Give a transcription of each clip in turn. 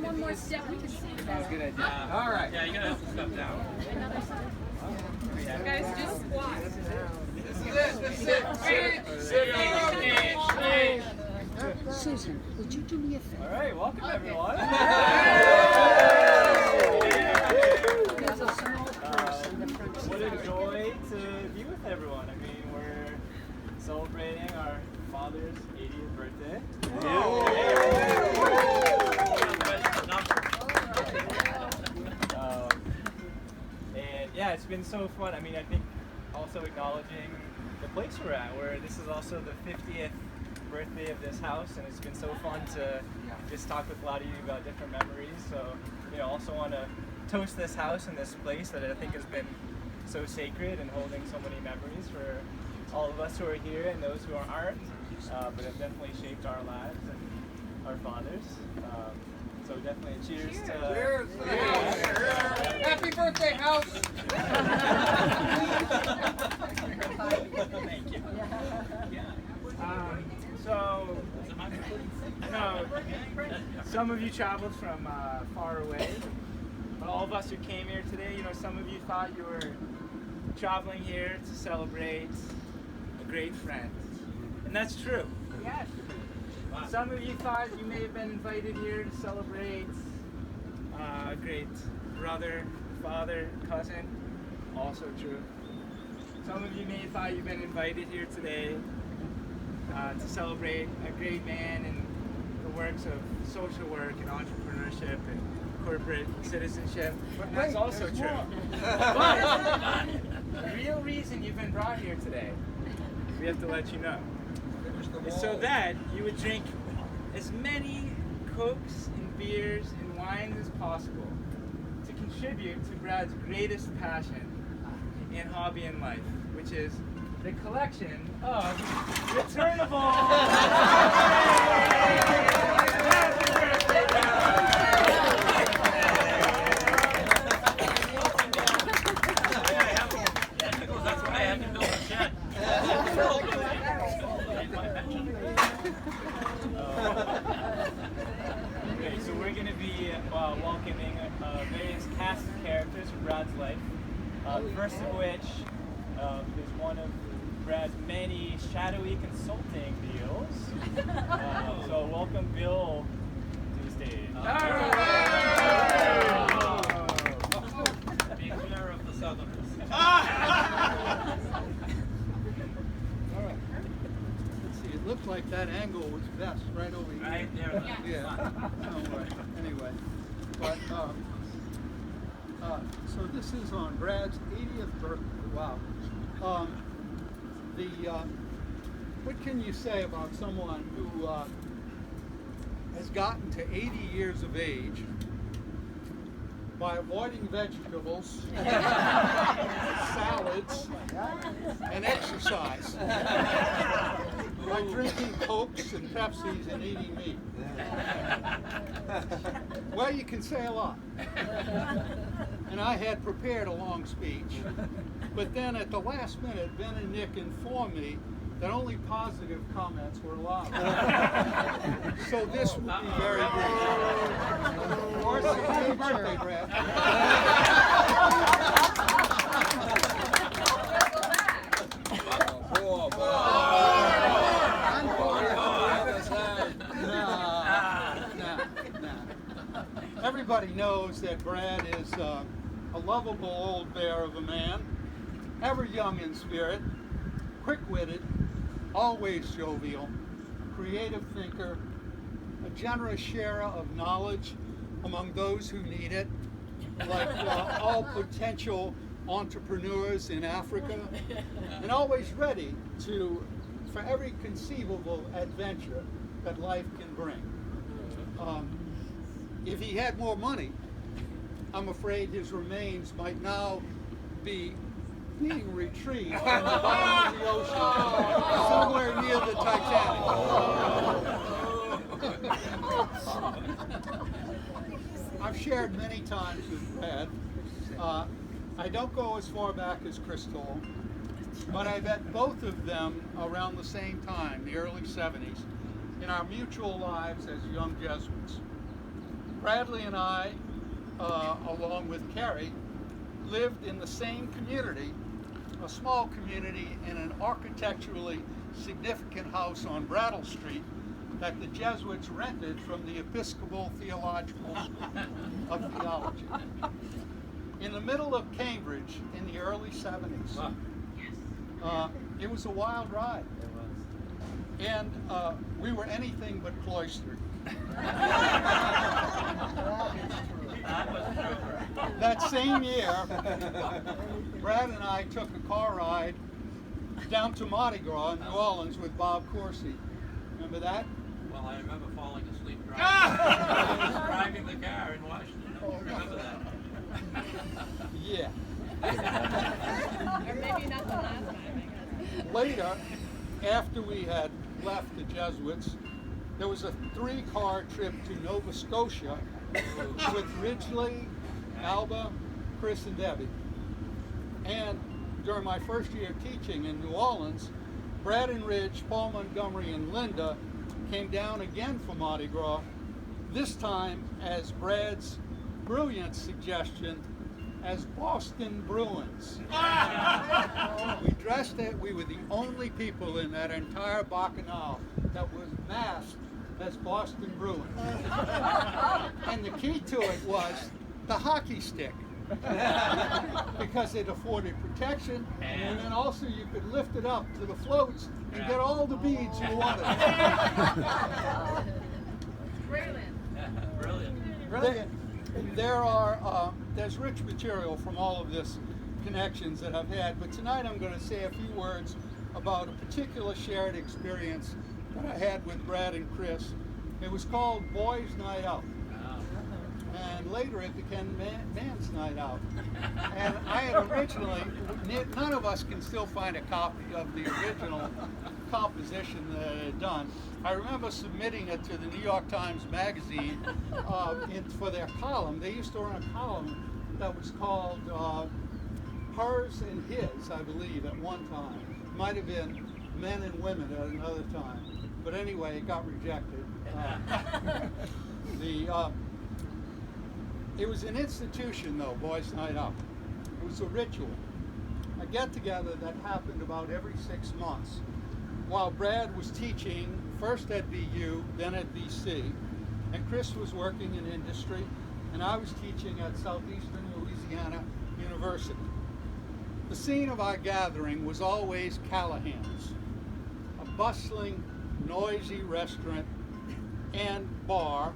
one more step, we can see you That's a good idea. All right. Yeah, you gotta have to step down. another step. Guys, just squat. This is it. Sit. Susan, would you do me a favor? All right, welcome everyone. What a joy to be with everyone. I mean, we're celebrating our father's 80th birthday. And yeah, it's been so fun. I mean, I think also acknowledging the place we're at, where this is also the 50th birthday of this house, and it's been so fun to just talk with a lot of you about different memories. So, also want to toast this house and this place that I think has been so sacred and holding so many memories for all of us who are here and those who aren't, but have definitely shaped our lives and our fathers. So definitely a cheers to... Cheers. Happy birthday, house. Thank you. Some of you traveled from far away, but all of us who came here today, some of you thought you were traveling here to celebrate a great friend, and that's true. Yes. Some of you thought you may have been invited here to celebrate a great brother, father, cousin, also true. Some of you may have thought you've been invited here today to celebrate a great man in the works of social work and entrepreneurship and corporate citizenship. That's also true. But the real reason you've been brought here today, we have to let you know, is so that you would drink as many Cokes and beers and wines as possible to contribute to Brad's greatest passion and hobby in life, which is the collection of returnable. That's why I had to build a shed. Okay, so we're going to be welcoming various cast of characters from Brad's life. First of which is one of Brad's many shadowy consulting deals. So welcome Bill to the stage. Being chair of the Southerners. Let's see. It looked like that angle was best right over here. Right there. Yeah. Anyway, but so this is on Brad's 80th birthday. Wow. What can you say about someone who has gotten to 80 years of age by avoiding vegetables, salads, and exercise, by drinking Cokes and Pepsis and eating meat? Well, you can say a lot. And I had prepared a long speech, but then at the last minute, Ben and Nick informed me that only positive comments were allowed. So this will be very brief. Of course, happy birthday, Brad. Everybody knows that Brad is a lovable old bear of a man, ever young in spirit, quick-witted, always jovial, creative thinker, a generous sharer of knowledge among those who need it, like all potential entrepreneurs in Africa, and always ready for every conceivable adventure that life can bring. If he had more money, I'm afraid his remains might now be being retrieved from the bottom of the ocean, somewhere near the Titanic. I've shared many times with Brad. I don't go as far back as Crystal, but I met both of them around the same time, the early 70s, in our mutual lives as young Jesuits. Bradley and I, along with Carrie, lived in the same community, a small community in an architecturally significant house on Brattle Street that the Jesuits rented from the Episcopal Theological School of Theology. In the middle of Cambridge in the early 70s. Wow. It was a wild ride. And we were anything but cloistered. That was true. That same year, Brad and I took a car ride down to Mardi Gras in New Orleans with Bob Coursey. Remember that? Well, I remember falling asleep driving. I was driving the car in Washington. I remember that. Yeah. Or maybe not the last time, I guess. Later, after we had left the Jesuits, there was a 3-car trip to Nova Scotia with Ridgely, Alba, Chris, and Debbie. And during my first year teaching in New Orleans, Brad and Ridge, Paul Montgomery, and Linda came down again for Mardi Gras, this time as Brad's brilliant suggestion as Boston Bruins. We dressed it, we were the only people in that entire Bacchanal that was masked as Boston Bruins. And the key to it was the hockey stick. Because it afforded protection, and then also you could lift it up to the floats and get all the beads you wanted. Brilliant. Brilliant. There's rich material from all of this connections that I've had, but tonight I'm going to say a few words about a particular shared experience that I had with Brad and Chris. It was called Boys Night Out. And later it became Man's Night Out. And I had originally, none of us can still find a copy of the original composition that I had done. I remember submitting it to the New York Times Magazine for their column. They used to run a column that was called Hers and His, I believe, at one time. It might have been Men and Women at another time. But anyway, it got rejected. It was an institution, though, Boys Night Out. It was a ritual, a get-together that happened about every 6 months while Brad was teaching first at BU, then at BC, and Chris was working in industry, and I was teaching at Southeastern Louisiana University. The scene of our gathering was always Callahan's, a bustling, noisy restaurant and bar.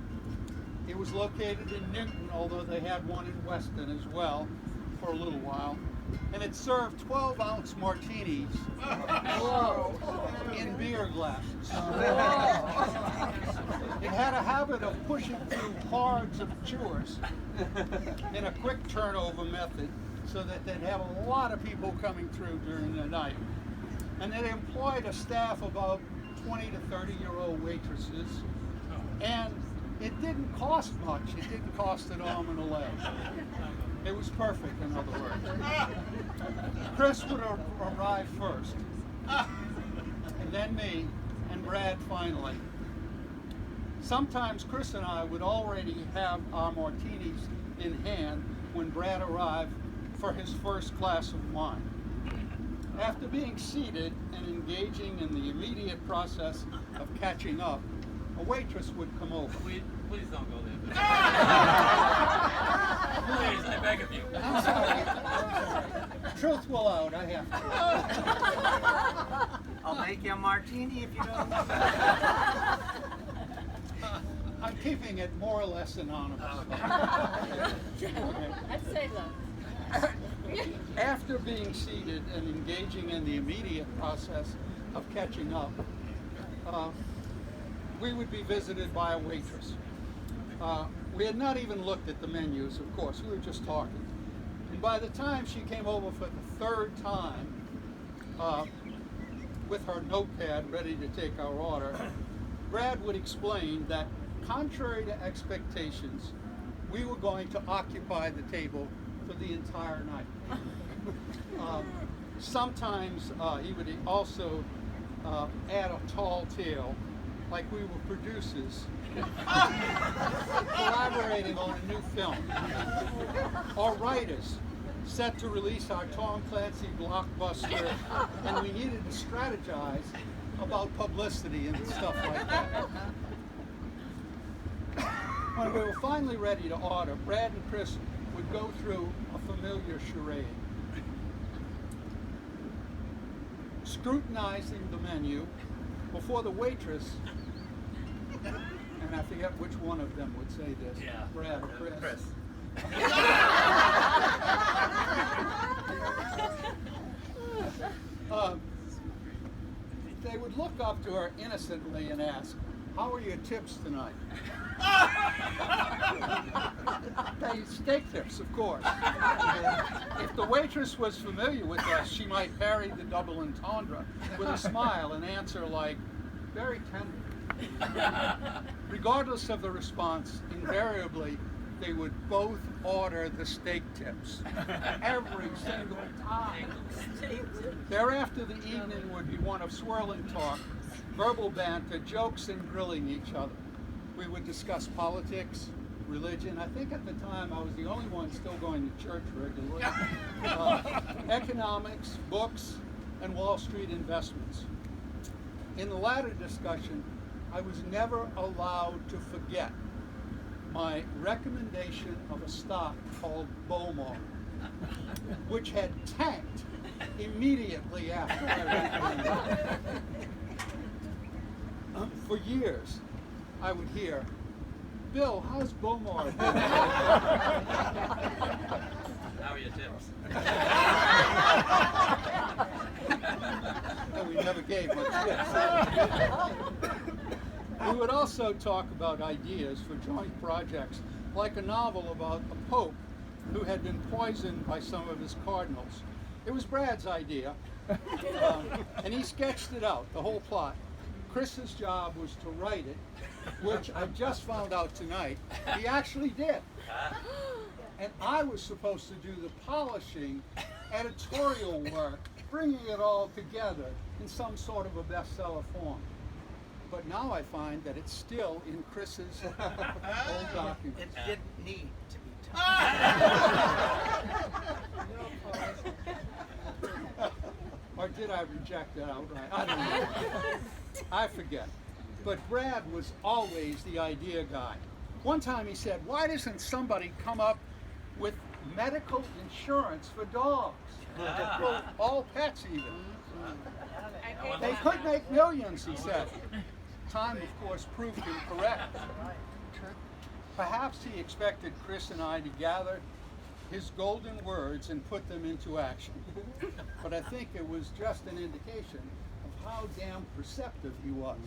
It was located in Newton, although they had one in Weston as well for a little while. And it served 12-ounce martinis in beer glasses. It had a habit of pushing through hordes of chewers in a quick turnover method so that they'd have a lot of people coming through during the night. And it employed a staff of about 20 to 30-year-old waitresses. And it didn't cost much. It didn't cost an arm and a leg. It was perfect, in other words. Chris would arrive first, and then me, and Brad finally. Sometimes Chris and I would already have our martinis in hand when Brad arrived for his first glass of wine. After being seated and engaging in the immediate process of catching up, a waitress would come over. Please don't go there. Please, I beg of you. I'm sorry. Truth will out, I have to. I'll make you a martini if you don't. I'm keeping it more or less anonymous. I'd say so. After being seated and engaging in the immediate process of catching up, we would be visited by a waitress. We had not even looked at the menus, of course. We were just talking. And by the time she came over for the third time, with her notepad ready to take our order, Brad would explain that, contrary to expectations, we were going to occupy the table for the entire night. Sometimes he would also add a tall tale, like we were producers, collaborating concentrating on a new film. Our writers set to release our Tom Clancy blockbuster, and we needed to strategize about publicity and stuff like that. When we were finally ready to order, Brad and Chris would go through a familiar charade. Scrutinizing the menu before the waitress, and I forget which one of them would say this, Yeah. Brad or Chris. They would look up to her innocently and ask, "How are your tips tonight?" They steak tips, of course. If the waitress was familiar with us, she might parry the double entendre with a smile and answer like, "Very tender." Regardless of the response, invariably, they would both order the steak tips every single time. Thereafter, the evening would be one of swirling talk, verbal banter, jokes, and grilling each other. We would discuss politics, religion. I think at the time I was the only one still going to church regularly. Economics, books, and Wall Street investments. In the latter discussion, I was never allowed to forget my recommendation of a stock called Bowmar, which had tanked immediately after I recommended it. For years, I would hear, "Bill, how's Bowmar doing?" How are your tips? And we never gave much tips. We would also talk about ideas for joint projects, like a novel about a pope who had been poisoned by some of his cardinals. It was Brad's idea, and he sketched it out, the whole plot. Chris's job was to write it, which I just found out tonight he actually did. And I was supposed to do the polishing, editorial work, bringing it all together in some sort of a bestseller form. But now I find that it's still in Chris's old documents. It didn't need to be Or did I reject it outright? I don't know. I forget. But Brad was always the idea guy. One time he said, "Why doesn't somebody come up with medical insurance for dogs? All pets even." They could make millions, he said. Time, of course, proved him correct. Perhaps he expected Chris and I to gather his golden words and put them into action. But I think it was just an indication of how damn perceptive he was.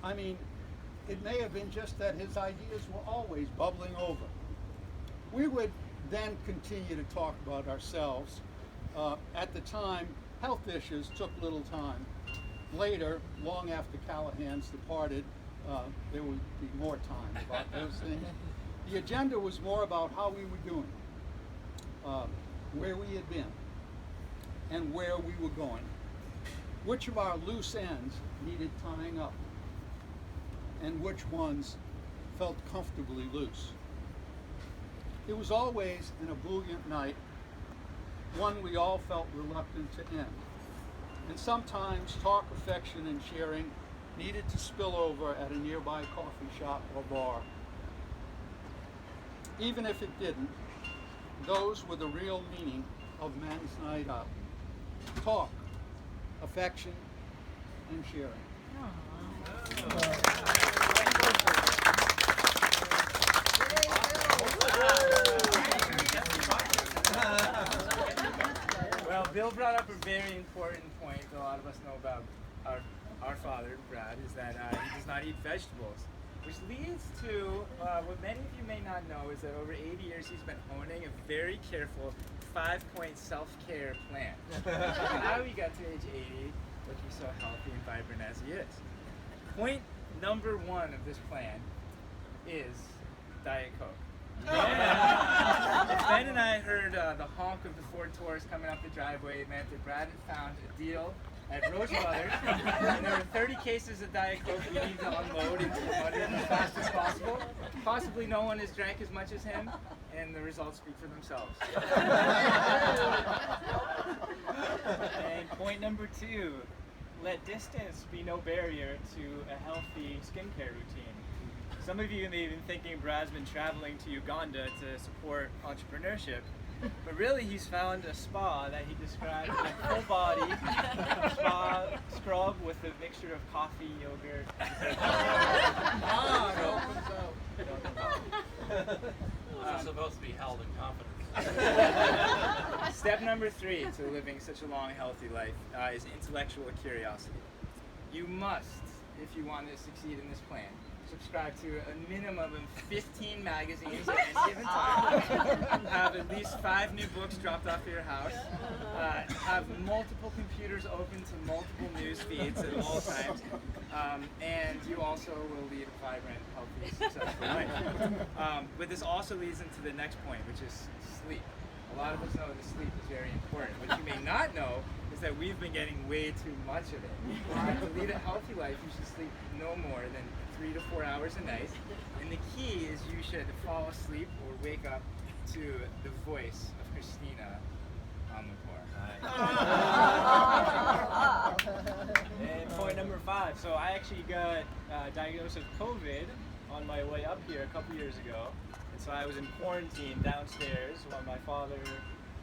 I mean, it may have been just that his ideas were always bubbling over. We would then continue to talk about ourselves. At the time, health issues took little time. Later, long after Callahan's departed, there would be more time about those things. The agenda was more about how we were doing, where we had been, and where we were going. Which of our loose ends needed tying up, and which ones felt comfortably loose. It was always an ebullient night, one we all felt reluctant to end. And sometimes talk, affection, and sharing needed to spill over at a nearby coffee shop or bar. Even if it didn't, those were the real meaning of Men's Night Out. Talk, affection, and sharing. Well, Bill brought up a very important point that a lot of us know about our father, Brad, is that he does not eat vegetables. Which leads to what many of you may not know is that over 80 years he's been owning a very careful 5-point self-care plan. How he got to age 80 looking so healthy and vibrant as he is. Point number 1 of this plan is Diet Coke. Ben and I heard the honk of the Ford Taurus coming up the driveway. It meant that Brad had found a deal at Roche Brothers, and there were 30 cases of Diet Coke we need to unload into the mudroom as fast as possible. Possibly no one has drank as much as him, and the results speak for themselves. And point number 2, let distance be no barrier to a healthy skincare routine. Some of you may have been thinking Brad's been traveling to Uganda to support entrepreneurship, but really he's found a spa that he describes as a full body spa scrub with a mixture of coffee, yogurt. Those are supposed to be held in confidence. Step number 3 to living such a long, healthy life is intellectual curiosity. You must, if you want to succeed in this plan, subscribe to a minimum of 15 magazines at any given time, have at least 5 new books dropped off at your house, have multiple computers open to multiple news feeds at all times, and you also will lead a vibrant, healthy, successful life. But this also leads into the next point, which is sleep. A lot of us know that sleep is very important. What you may not know is that we've been getting way too much of it. To lead a healthy life, you should sleep no more than 3 to 4 hours a night. And the key is you should fall asleep or wake up to the voice of Christina Amanpour. And point number 5, so I actually got diagnosed with COVID on my way up here a couple years ago. And so I was in quarantine downstairs while my father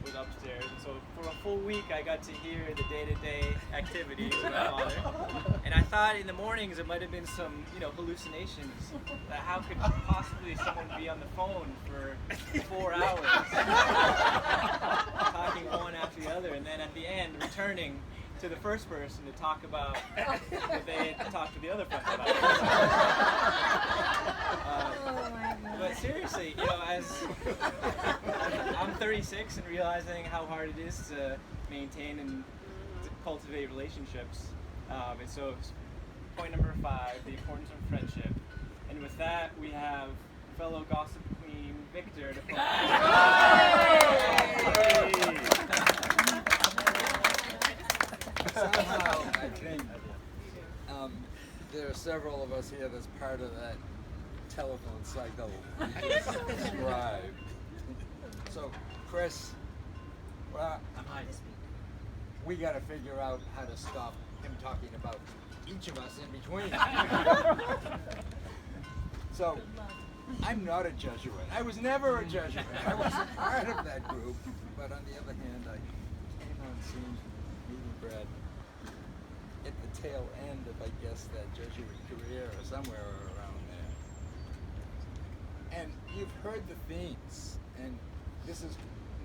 was upstairs. And so for a full week I got to hear the day-to-day activities of my father. And I thought in the mornings it might have been some, hallucinations. That how could possibly someone be on the phone for 4 hours talking one after the other, and then at the end returning to the first person to talk about what they had talked to the other person about. But seriously, as I'm 36 and realizing how hard it is to maintain and to cultivate relationships. And so point number 5, the importance of friendship. And with that, we have fellow gossip queen Victor to Somehow, I think there are several of us here that's part of that telephone cycle you just described. So, Chris, well, we got to figure out how to stop him talking about each of us in between. So, I'm not a Jesuit. I was never a Jesuit. I wasn't part of that group. But on the other hand, I came on scene meeting Brad at the tail end of, I guess, that Jesuit career or somewhere around there. And you've heard the themes, and this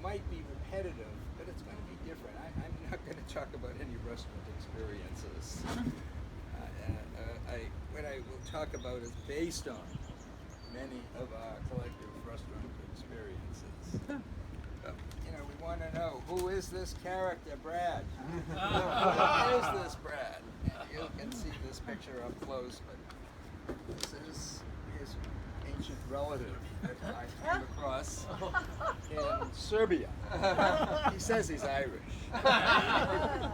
might be repetitive, but it's going to be different. I'm not going to talk about any restaurant experiences. What I will talk about is based on many of our collective restaurant experiences. We want to know, who is this character, Brad? Who is this Brad? And you can see this picture up close, but this is his ancient relative that I came across in Serbia. He says he's Irish. I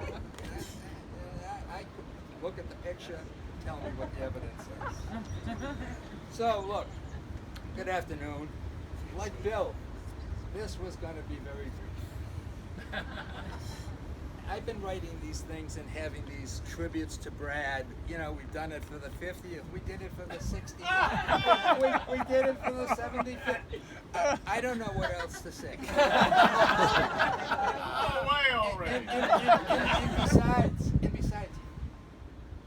could look at the picture and tell me what the evidence is. So, look, good afternoon. Like Bill, this was going to be very brief. I've been writing these things and having these tributes to Brad. We've done it for the 50th. We did it for the 60th. we did it for the 75th. I don't know what else to say. Away already. And besides,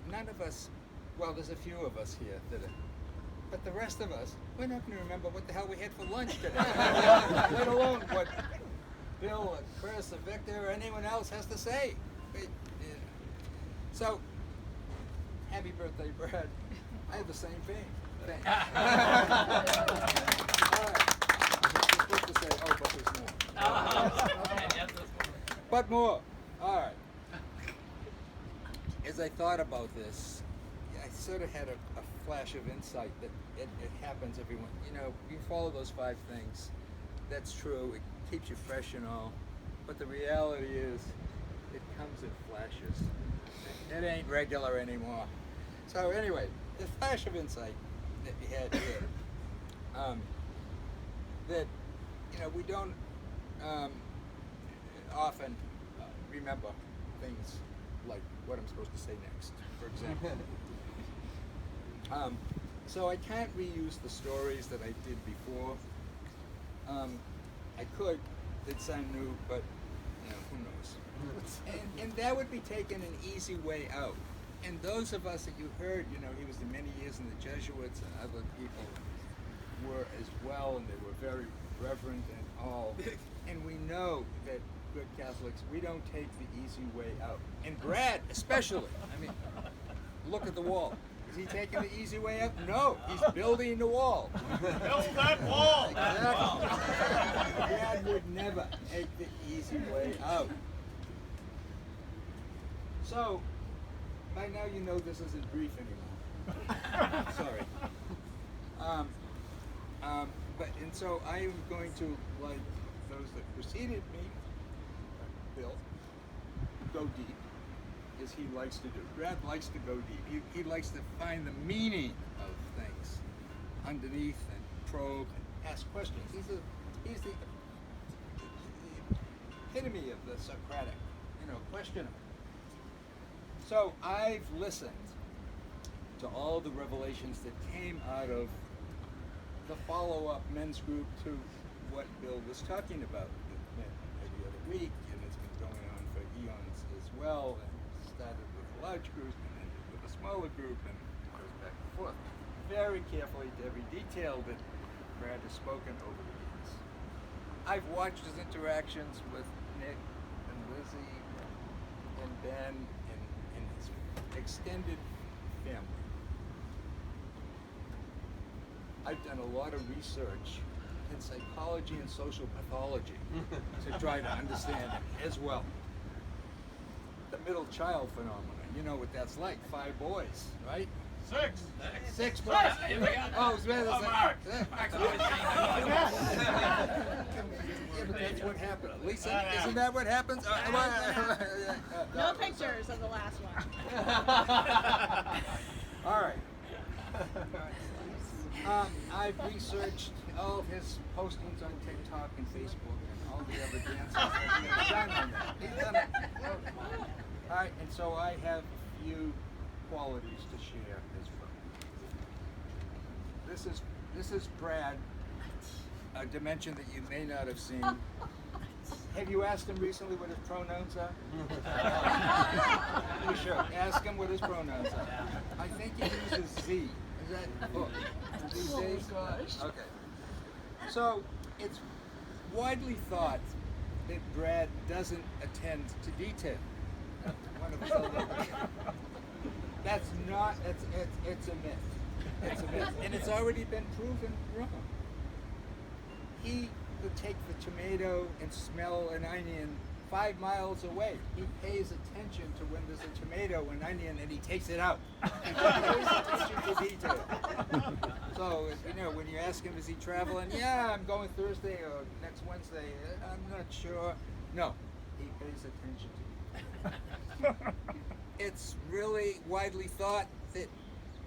none of us, well, there's a few of us here that are, but the rest of us, we're not going to remember what the hell we had for lunch today, let alone what Bill or Chris or Victor or anyone else has to say. So, happy birthday, Brad. I have the same thing. Thanks. All right. You're supposed to say, oh, but there's more. But more. All right. As I thought about this, I sort of had a flash of insight that it happens everyone. You follow those 5 things. That's true. It keeps you fresh and all. But the reality is, it comes in flashes. It ain't regular anymore. So anyway, the flash of insight that we had here that we don't often remember things like what I'm supposed to say next, for example. So I can't reuse the stories that I did before. I could. It'd sound new, but who knows? And that would be taking an easy way out. And those of us that you heard, he was many years in the Jesuits, and other people were as well, and they were very reverent and all. And we know that good Catholics, we don't take the easy way out. And Brad, especially. I mean, look at the wall. Is he taking the easy way out? No, he's building the wall. Build that wall! Exactly. Brad would never take the easy way out. So, by now you know this isn't brief anymore. Sorry. And so I am going to, like those that preceded me, Bill, go deep, as he likes to do. Brad likes to go deep. He likes to find the meaning of things underneath and probe and ask questions. He's the epitome of the Socratic, questioner. So I've listened to all the revelations that came out of the follow-up men's group to what Bill was talking about that met every other week, and it's been going on for eons as well, and started with a large group and ended with a smaller group, and goes back and forth. Very carefully to every detail that Brad has spoken over the years. I've watched his interactions with Nick and Lizzie and Ben and his extended family. I've done a lot of research in psychology and social pathology to try to understand it as well. The middle child phenomenon, you know what that's like. 5 boys, right? 6 boys. Oh, it's better than Mark. Yeah, but that's what happened. Lisa, isn't that what happens? No pictures of the last one. All right. I've researched all of his postings on TikTok and Facebook and all the other dances that he's done on that. He's done it. All right, and so I have a few qualities to share as well. This is Brad, a dimension that you may not have seen. Have you asked him recently what his pronouns are? You should. Ask him what his pronouns are. I think he uses Z. Is that these days? Okay. So it's widely thought that Brad doesn't attend to detail. That's not. It's a myth. It's a myth, and it's already been proven wrong. He would take the tomato and smell an onion 5 miles away. He pays attention to when there's a tomato and onion, and he takes it out. He pays attention to detail. So, when you ask him, is he traveling? Yeah, I'm going Thursday or next Wednesday. I'm not sure. No, he pays attention to detail. It's really widely thought that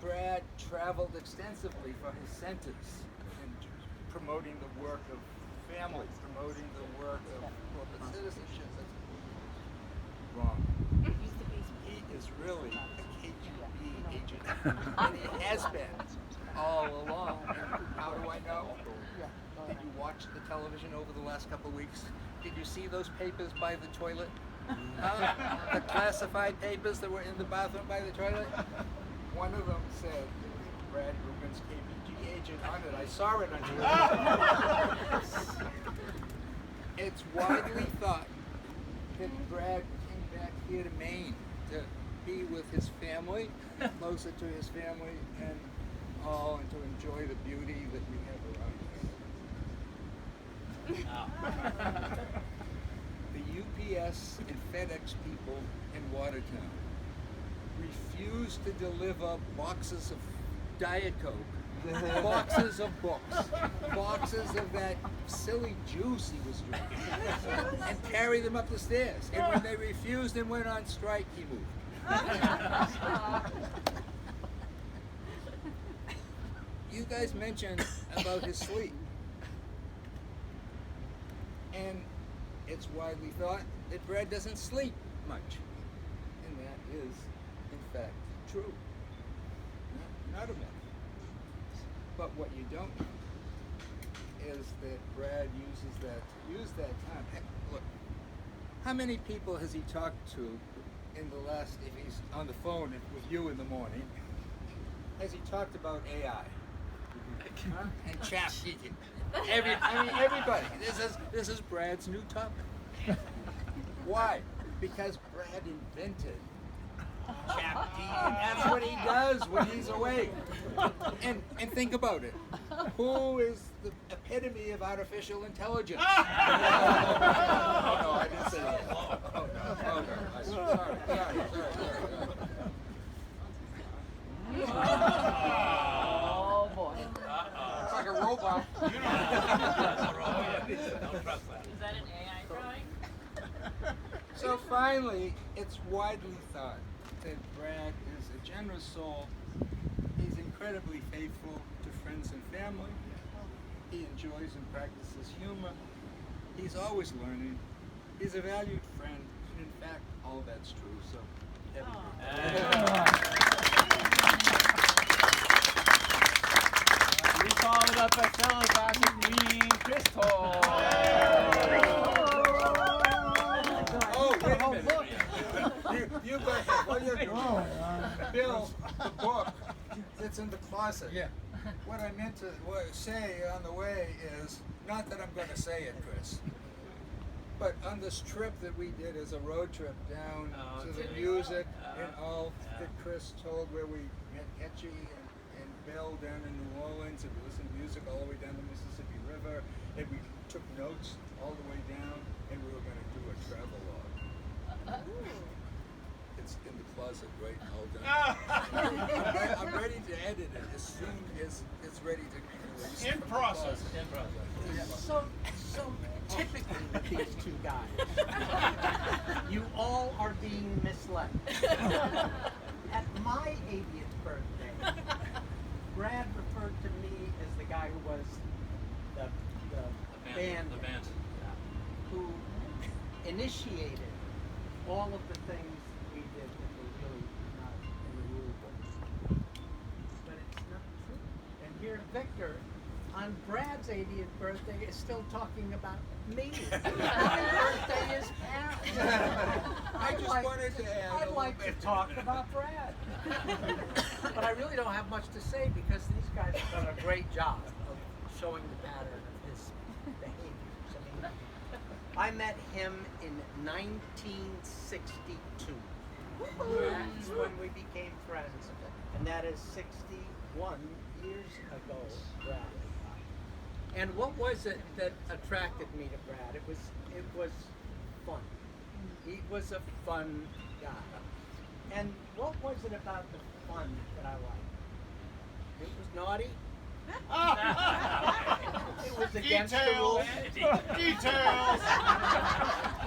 Brad traveled extensively for his centers in promoting the work of families, promoting the work of corporate citizenship. Wrong. He is really a KGB agent, and he has been all along. And how do I know? Did you watch the television over the last couple of weeks? Did you see those papers by the toilet? The classified papers that were in the bathroom by the toilet? One of them said, Brad Rubin's KGB agent on it. I saw it on TV. It's widely thought that Brad came back here to Maine to be with his family, closer to his family, and to enjoy the beauty that we have around us. The UPS and FedEx people in Watertown refused to deliver boxes of Diet Coke, boxes of books, boxes of that silly juice he was drinking, and carry them up the stairs. And when they refused and went on strike, he moved. you guys mentioned about his sleep. And it's widely thought that Brad doesn't sleep much. And that is, in fact, true. Not a myth. But what you don't know is that Brad uses that time. Heck, look, how many people has he talked to in the last, if he's on the phone with you in the morning, has he talked about AI? Huh? And ChatGPT. Everybody. This is Brad's new topic. Why? Because Brad invented ChatGPT. That's what he does when he's awake. And think about it. Who is the epitome of artificial intelligence? Oh, no, I didn't say that. Oh, no. Sorry. Oh boy. It's like a robot. You don't that's a robot. Don't trust that. Is that an AI drawing? So finally, it's widely thought that Brad is a generous soul. He's incredibly faithful to friends and family. He enjoys and practices humor. He's always learning. He's a valued friend. And in fact, all that's true. So, We followed up a fellow Dr. Green Crystal. Oh, wait a minute. You go ahead. What are you doing? Bill, the book that's in the closet. Yeah. What I meant to say on the way is, not that I'm going to say it, Chris, but on this trip that we did as a road trip down to the music and all that Chris told, where we met Etchy and Bill down in New Orleans, and we listened to music all the way down the Mississippi River, and we took notes all the way down, and we were going to do a travelogue. It's in the closet, right? All done. I'm ready to edit it as soon as it's ready to be released. In process. So typically with these two guys, you all are being misled. At my 80th birthday, Brad referred to me as the guy who was the band who initiated all of the things we did that were really not in the rule book. But it's not true. And here Victor, on Brad's 80th birthday, is still talking about me. My birthday is past. I just wanted to add I'd like to talk about Brad. But I really don't have much to say because these guys have done a great job of showing the pattern of his behaviors. I mean, I met him in 1962. That's when we became friends. And that is 61 years ago, Brad. And what was it that attracted me to Brad? It was fun. He was a fun guy. And what was it about the fun that I liked? It was naughty. It was against the rules. Details.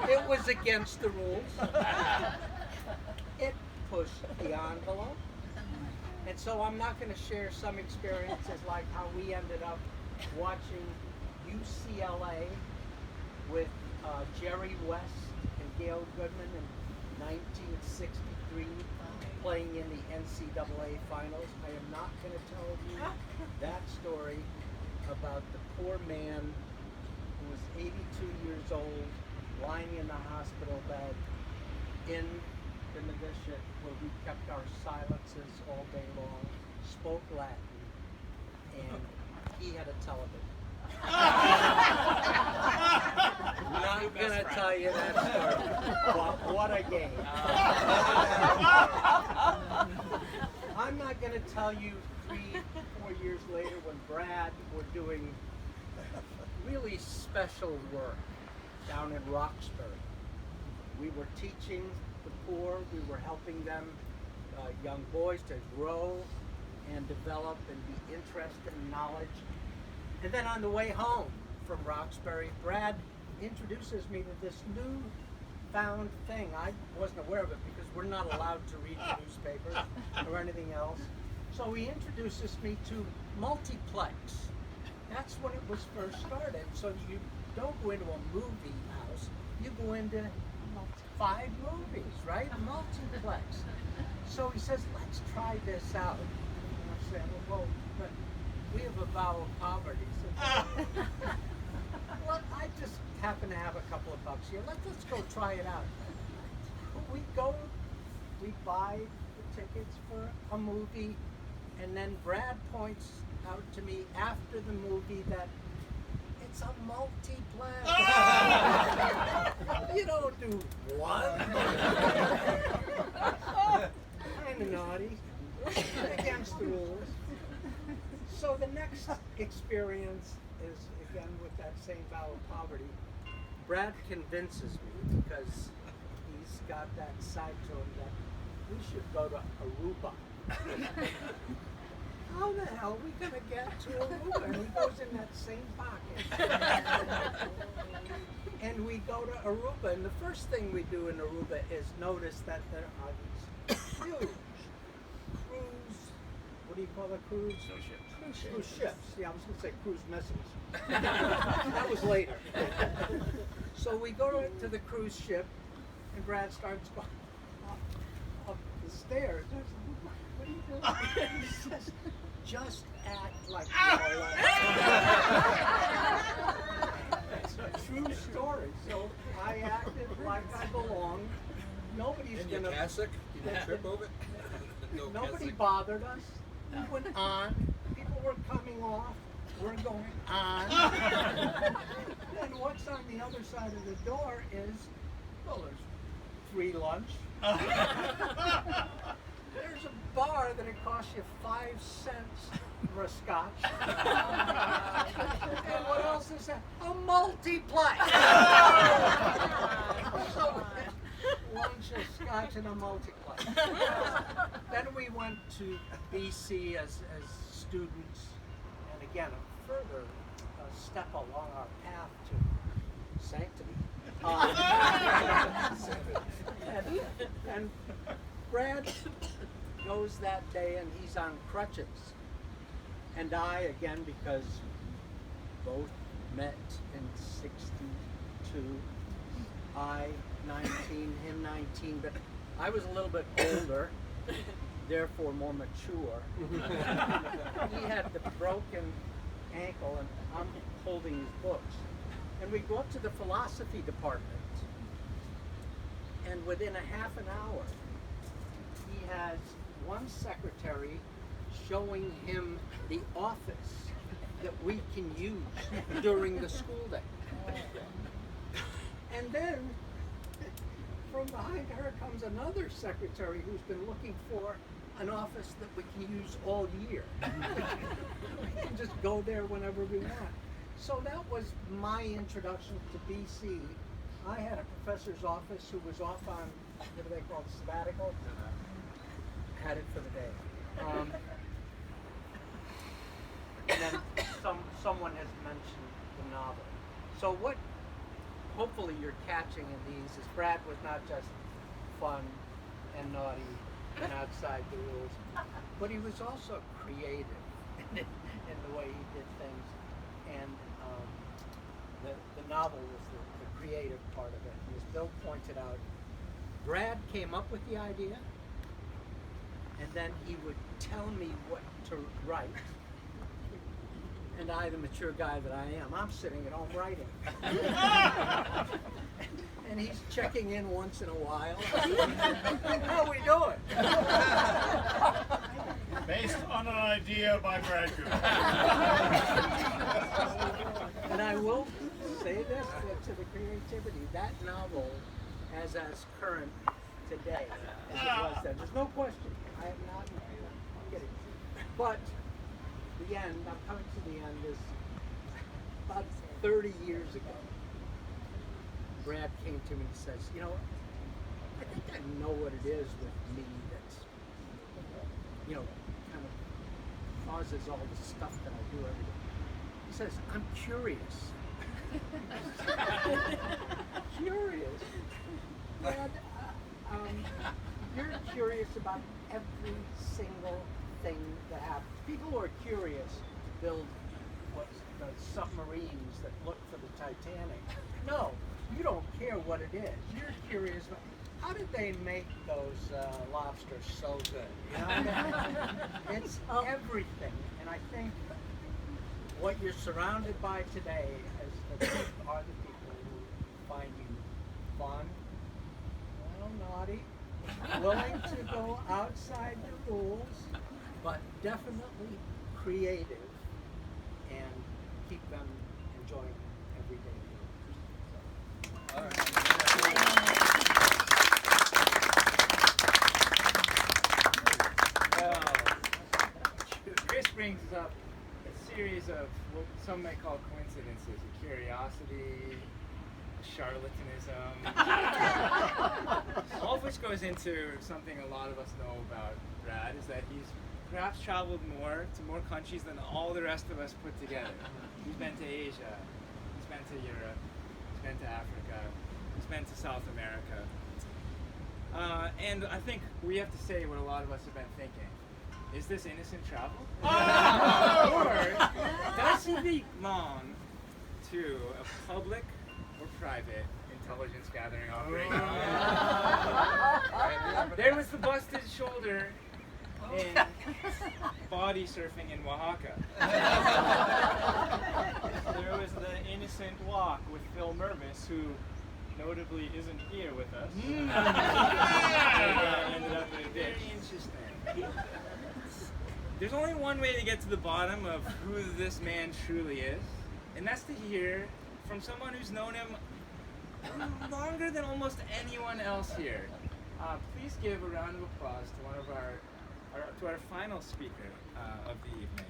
It was against the rules. It pushed the envelope. And so I'm not going to share some experiences like how we ended up watching UCLA with Jerry West and Gail Goodman in 1963 playing in the NCAA finals. I am not going to tell you that story about the poor man who was 82 years old, lying in the hospital bed in the novitiate where we kept our silences all day long, spoke Latin, and he had a television. Not gonna tell you that story. But what a game. I'm not gonna tell you 3-4 years later when Brad were doing really special work down in Roxbury. We were teaching the poor, we were helping them, young boys, to grow and develop and be interested in knowledge. And then on the way home from Roxbury, Brad introduces me to this new-found thing. I wasn't aware of it because we're not allowed to read the newspapers or anything else. So he introduces me to multiplex. That's when it was first started. So you don't go into a movie house, you go into 5 movies, right? A multiplex. So he says, let's try this out. And I said, well, but we have a vow of poverty. So, well, I just happen to have a couple of bucks here. Let's go try it out. We go, we buy the tickets for a movie, and then Brad points out to me after the movie that it's a multiplex. You don't do one. Kind of naughty. Against the rules. So the next experience is, again, with that same vow of poverty. Brad convinces me, because he's got that side to him, that we should go to Aruba. How the hell are we going to get to Aruba? And he goes in that same pocket. And we go to Aruba, and the first thing we do in Aruba is notice that there are these huge cruise, what do you call a cruise? Cruise ships. Yeah, I was going to say cruise missiles. That was later. So we go to the cruise ship, and Brad starts going up the stairs. What are you doing? He says, just act like you're all It's a true story. So I acted like I belonged. Nobody's In your gonna. cassock? Did you trip over it? No Nobody cassock. bothered us. We went on. People were coming off. We're going on. And what's on the other side of the door is, well, there's free lunch. There's a bar that it costs you 5 cents for a scotch. And what else is that? A multiplex. So, lunch, a scotch, and a multiplex. Then we went to BC as students, and again, a further step along our path to sanctity. And Brad goes that day, and he's on crutches. And I, again, because both met in '62, I 19, him 19, but I was a little bit older, therefore more mature. He had the broken ankle, and I'm holding his books. And we go up to the philosophy department, and within a half an hour, he has one secretary showing him the office that we can use during the school day. And then from behind her comes another secretary who's been looking for an office that we can use all year. We can just go there whenever we want. So that was my introduction to BC. I had a professor's office who was off on, what do they call it, sabbatical? Had it for the day. And then someone has mentioned the novel. So what hopefully you're catching in these is Brad was not just fun and naughty and outside the rules, but he was also creative in the way he did things. And the novel was the creative part of it. And as Bill pointed out, Brad came up with the idea, and then he would tell me what to write. And I, the mature guy that I am, I'm sitting at home writing. And he's checking in once in a while. How we doing? Based on an idea by Brad Gould. And I will say this to the creativity, that novel is as current today as it was then. There's no question. I am not kidding. But the end, I'm coming to the end, is about 30 years ago. Brad came to me and says, you know, I think I know what it is with me that's, you know, kind of causes all the stuff that I do every day. He says, I'm curious. Curious? Brad, you're curious about every single everything that happens. People who are curious build what's the submarines that look for the Titanic. No, you don't care what it is. You're curious about how did they make those lobsters so good? You know, it's everything. And I think what you're surrounded by today are the people who find you fun, a little naughty, willing to go outside the rules, but definitely creative, and keep them enjoying every day. All right. Well, Chris brings up a series of what some might call coincidences, a curiosity, charlatanism, all of which goes into something a lot of us know about Brad, is that he's perhaps traveled to more countries than all the rest of us put together. He's been to Asia, he's been to Europe, he's been to Africa, he's been to South America. And I think we have to say what a lot of us have been thinking. Is this innocent travel? Or does he belong to a public or private intelligence gathering operation? There was the busted shoulder in body surfing in Oaxaca. There was the innocent walk with Phil Mervis, who notably isn't here with us. Ended up in a ditch. Very interesting. There's only one way to get to the bottom of who this man truly is, and that's to hear from someone who's known him longer than almost anyone else here. Please give a round of applause to our final speaker of the evening,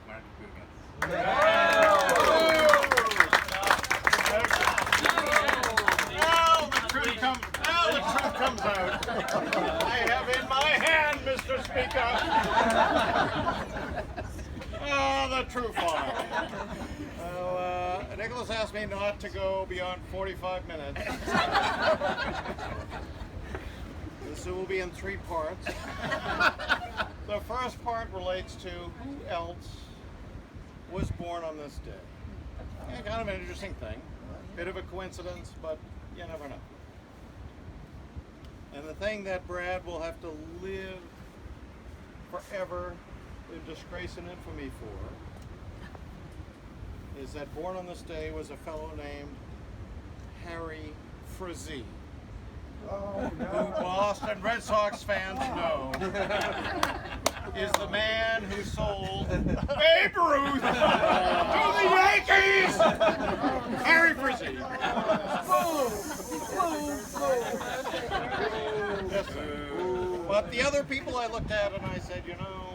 Mark Googans. Now the truth comes out. I have in my hand, Mr. Speaker. Oh, the true file. Well, Nicholas asked me not to go beyond 45 minutes. This will be in 3 parts. The first part relates to who else was born on this day. Yeah, kind of an interesting thing. Bit of a coincidence, but you never know. And the thing that Brad will have to live forever in disgrace and infamy for is that born on this day was a fellow named Harry Frazee. Oh, no. Who Boston Red Sox fans know is the man who sold Babe Ruth to the Yankees! Harry Frazee. Yes, sir. But the other people I looked at and I said, you know,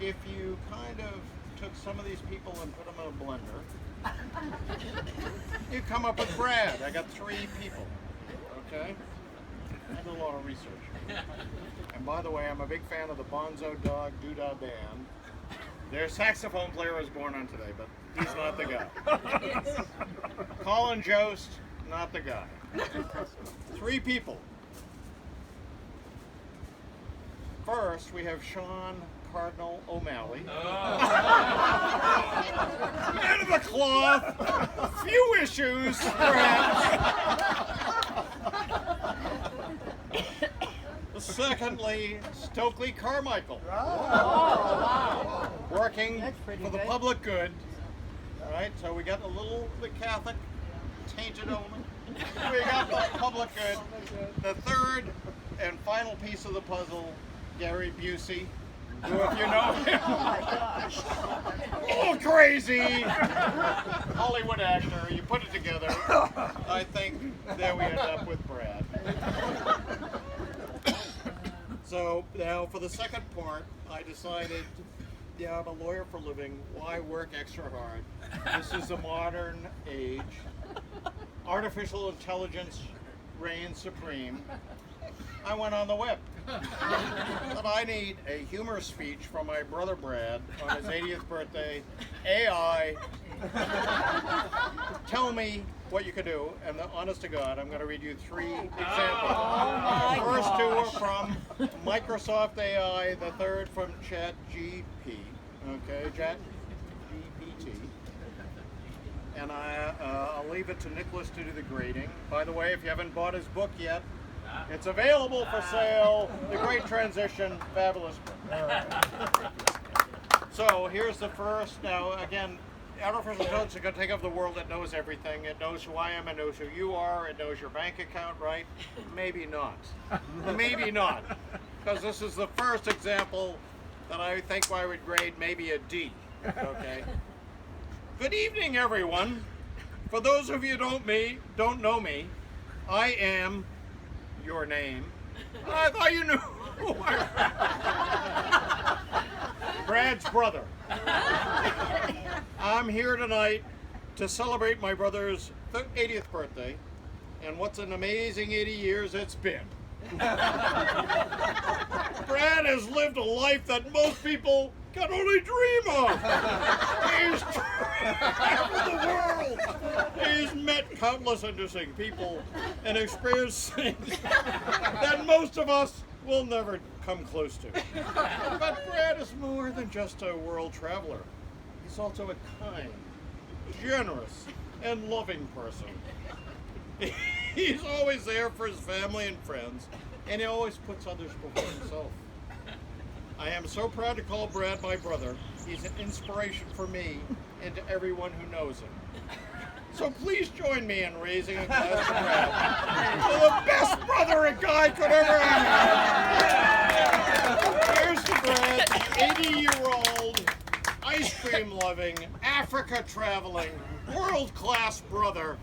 if you kind of took some of these people and put them in a blender, you come up with Brad. I got 3 people. Okay? I did a lot of research. And by the way, I'm a big fan of the Bonzo Dog Doodah Band. Their saxophone player was born on today, but he's not the guy. Colin Jost, not the guy. 3 people. First, we have Sean Cardinal O'Malley. Man of the cloth, few issues, perhaps. Secondly, Stokely Carmichael. Working for the public good. All right, so we got a little the Catholic tainted element. We got the public good. The third and final piece of the puzzle, Gary Busey, who, if you know him, oh, crazy Hollywood actor. You put it together, I think there we end up with Brad. So now for the second part, I decided, yeah, I'm a lawyer for a living. Why work extra hard? This is a modern age. Artificial intelligence reigns supreme. I went on the web. But I need a humorous speech from my brother Brad on his 80th birthday. AI, tell me what you could do, and honest to God, I'm going to read you 3 examples. The first 2 are from Microsoft AI, the third from ChatGPT. Okay, ChatGPT. And I'll leave it to Nicholas to do the grading. By the way, if you haven't bought his book yet, it's available for sale. The Great Transition, fabulous book. So here's the first. Now again, artificial intelligence is going to take over the world. It knows everything. It knows who I am. It knows who you are. It knows your bank account, right? Maybe not. Maybe not. Because this is the first example that I think I would grade maybe a D. Okay. Good evening, everyone. For those of you who don't know me, I am your name. I thought you knew who I was. Brad's brother. I'm here tonight to celebrate my brother's 80th birthday, and what's an amazing 80 years it's been. Brad has lived a life that most people can only dream of. He's traveled the world. He's met countless interesting people and experienced things that most of us will never come close to. But Brad is more than just a world traveler. He's also a kind, generous, and loving person. He's always there for his family and friends, and he always puts others before himself. I am so proud to call Brad my brother. He's an inspiration for me and to everyone who knows him. So please join me in raising a glass to Brad, for the best brother a guy could ever have. Here's to Brad, the 80-year-old, ice cream loving, Africa traveling, world-class brother.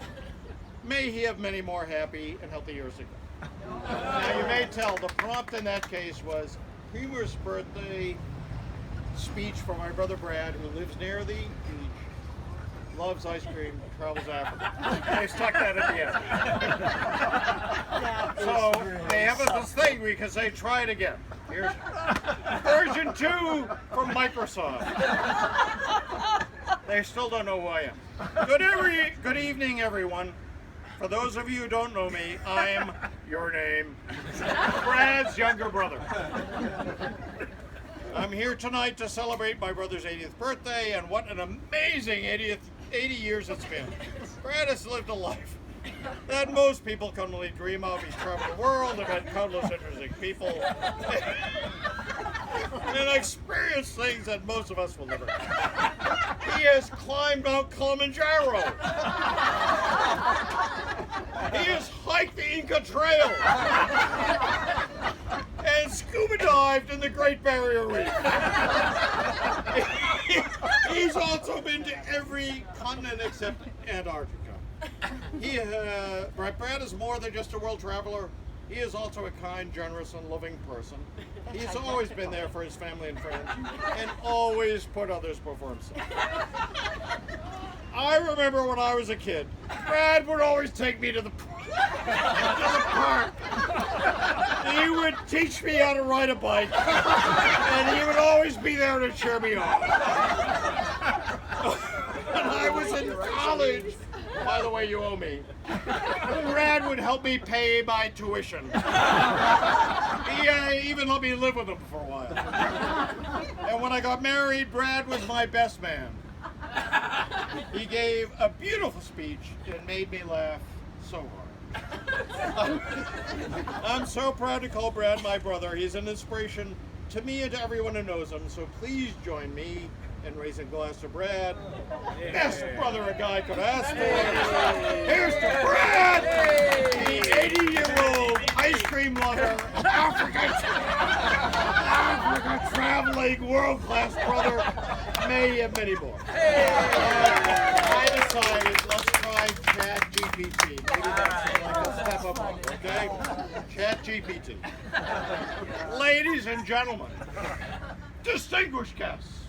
May he have many more happy and healthy years to come. Now you may tell the prompt in that case was humorous birthday speech for my brother Brad, who lives near the beach, loves ice cream, travels Africa. They stuck that at the end. So they have this thing we can say, try it again. Here's version 2 from Microsoft. They still don't know who I am. Good evening, everyone. For those of you who don't know me, I am your name, Brad's younger brother. I'm here tonight to celebrate my brother's 80th birthday, and what an amazing 80 years it's been. Brad has lived a life that most people can only dream of. He's traveled the world and met countless interesting people, and experienced things that most of us will never. He has climbed Mount Kilimanjaro. He has hiked the Inca Trail and scuba dived in the Great Barrier Reef. He's also been to every continent except Antarctica. Brad is more than just a world traveler. He is also a kind, generous, and loving person. He's always been there for his family and friends, and always put others before himself. I remember when I was a kid, Brad would always take me to the park. He would teach me how to ride a bike, and he would always be there to cheer me on. When I was in college, by the way, you owe me, Brad would help me pay my tuition. He even let me live with him for a while. And when I got married, Brad was my best man. He gave a beautiful speech and made me laugh so hard. I'm so proud to call Brad my brother. He's an inspiration to me and to everyone who knows him. So please join me in raising a glass to Brad. Best brother a guy could ask for. Here's to Brad, the 80-year-old ice cream lover, Africa traveling, world-class brother. May he have many more. I decided, let's try ChatGPT. Maybe that's like a step up, okay? ChatGPT. Ladies and gentlemen, distinguished guests,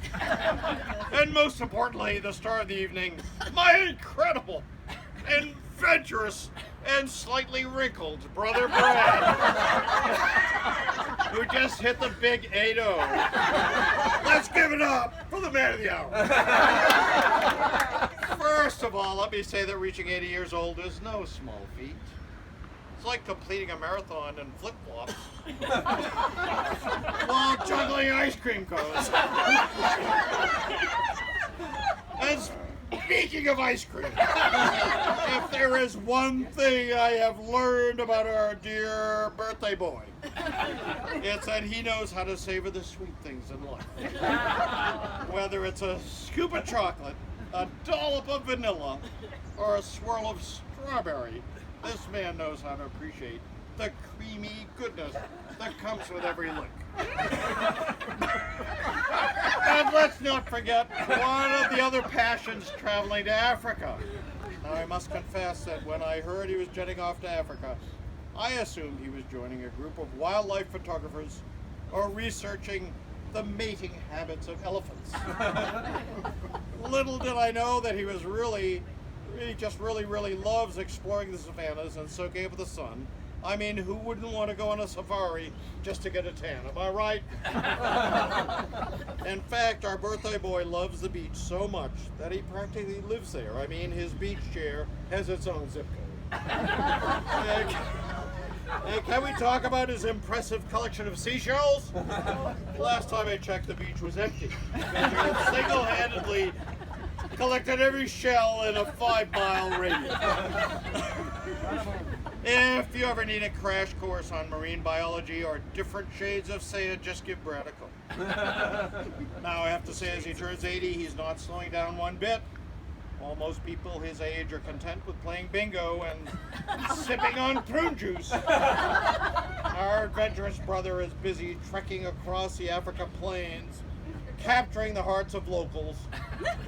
and most importantly, the star of the evening, my incredible, adventurous, and slightly wrinkled brother Brad, who just hit the big 8-0. Let's give it up for the man of the hour. First of all, let me say that reaching 80 years old is no small feat. It's like completing a marathon in flip-flops while juggling ice cream cones. And speaking of ice cream, if there is one thing I have learned about our dear birthday boy, it's that he knows how to savor the sweet things in life. Whether it's a scoop of chocolate, a dollop of vanilla, or a swirl of strawberry, this man knows how to appreciate the creamy goodness that comes with every lick. And let's not forget one of the other passions, traveling to Africa. Now, I must confess that when I heard he was jetting off to Africa, I assumed he was joining a group of wildlife photographers or researching the mating habits of elephants. Little did I know that he just really loves exploring the savannas and soaking up the sun. I mean, who wouldn't want to go on a safari just to get a tan? Am I right? In fact, our birthday boy loves the beach so much that he practically lives there. I mean, his beach chair has its own zip code. Hey, can we talk about his impressive collection of seashells? Last time I checked, the beach was empty. He had single-handedly collected every shell in a 5-mile radius. If you ever need a crash course on marine biology or different shades of say it, just give Brad a call. Now, I have to say, as he turns 80, he's not slowing down one bit. While most people his age are content with playing bingo and sipping on prune juice, our adventurous brother is busy trekking across the Africa plains, capturing the hearts of locals,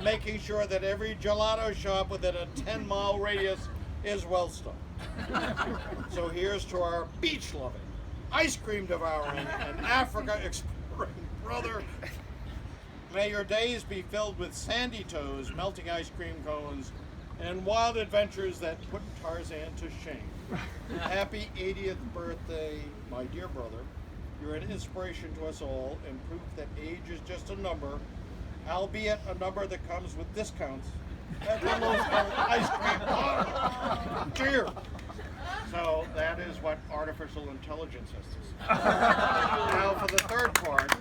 making sure that every gelato shop within a 10-mile radius is well stocked. So here's to our beach-loving, ice cream devouring, and Africa exploring brother. May your days be filled with sandy toes, melting ice cream cones, and wild adventures that put Tarzan to shame. Happy 80th birthday, my dear brother. You're an inspiration to us all and proof that age is just a number, albeit a number that comes with discounts at the local ice cream bar. Cheers. So that is what artificial intelligence has to say. Now for the third part,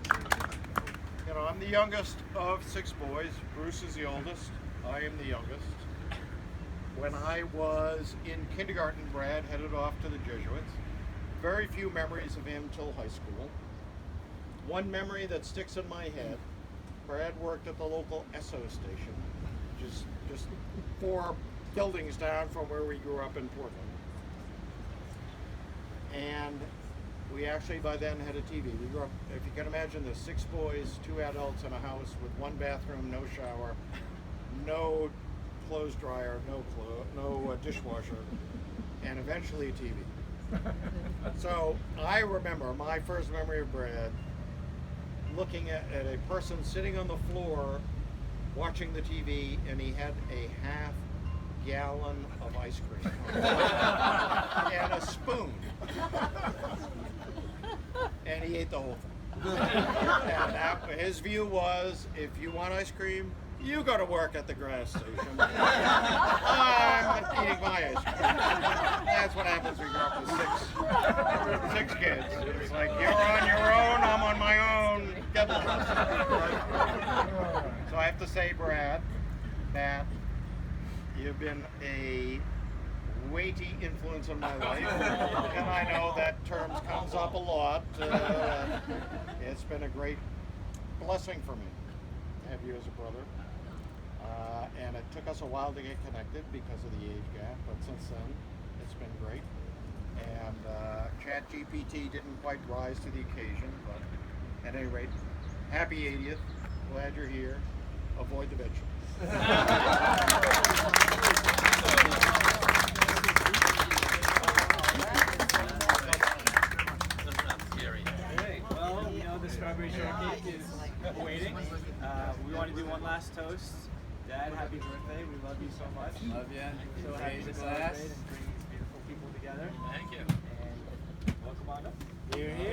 I'm the youngest of 6 boys. Bruce is the oldest. I am the youngest. When I was in kindergarten, Brad headed off to the Jesuits. Very few memories of him till high school. One memory that sticks in my head, Brad worked at the local Esso station, which is just 4 buildings down from where we grew up in Portland. And we actually by then had a TV. We grew up, if you can imagine this, 6 boys, 2 adults in a house with 1 bathroom, no shower, no clothes dryer, no dishwasher, and eventually a TV. So I remember my first memory of Brad looking at a person sitting on the floor watching the TV, and he had a half gallon of ice cream and a spoon. And he ate the whole thing. And his view was, if you want ice cream, you go to work at the grass station. I'm eating my ice cream. That's what happens when you grow up with six kids. It's like, you're on your own, I'm on my own. Get lost. So I have to say, Brad, that you've been a weighty influence in my life, and I know that term comes up a lot. It's been a great blessing for me to have you as a brother, and it took us a while to get connected because of the age gap, but since then it's been great. And ChatGPT didn't quite rise to the occasion, but at any rate, happy 80th, glad you're here, avoid the vegetables. The strawberry shortcake is waiting. We want to do one last toast. Dad, happy birthday. We love you so much. Love you. So happy to celebrate and bring these beautiful people together. Thank you. And welcome on up. Here, here.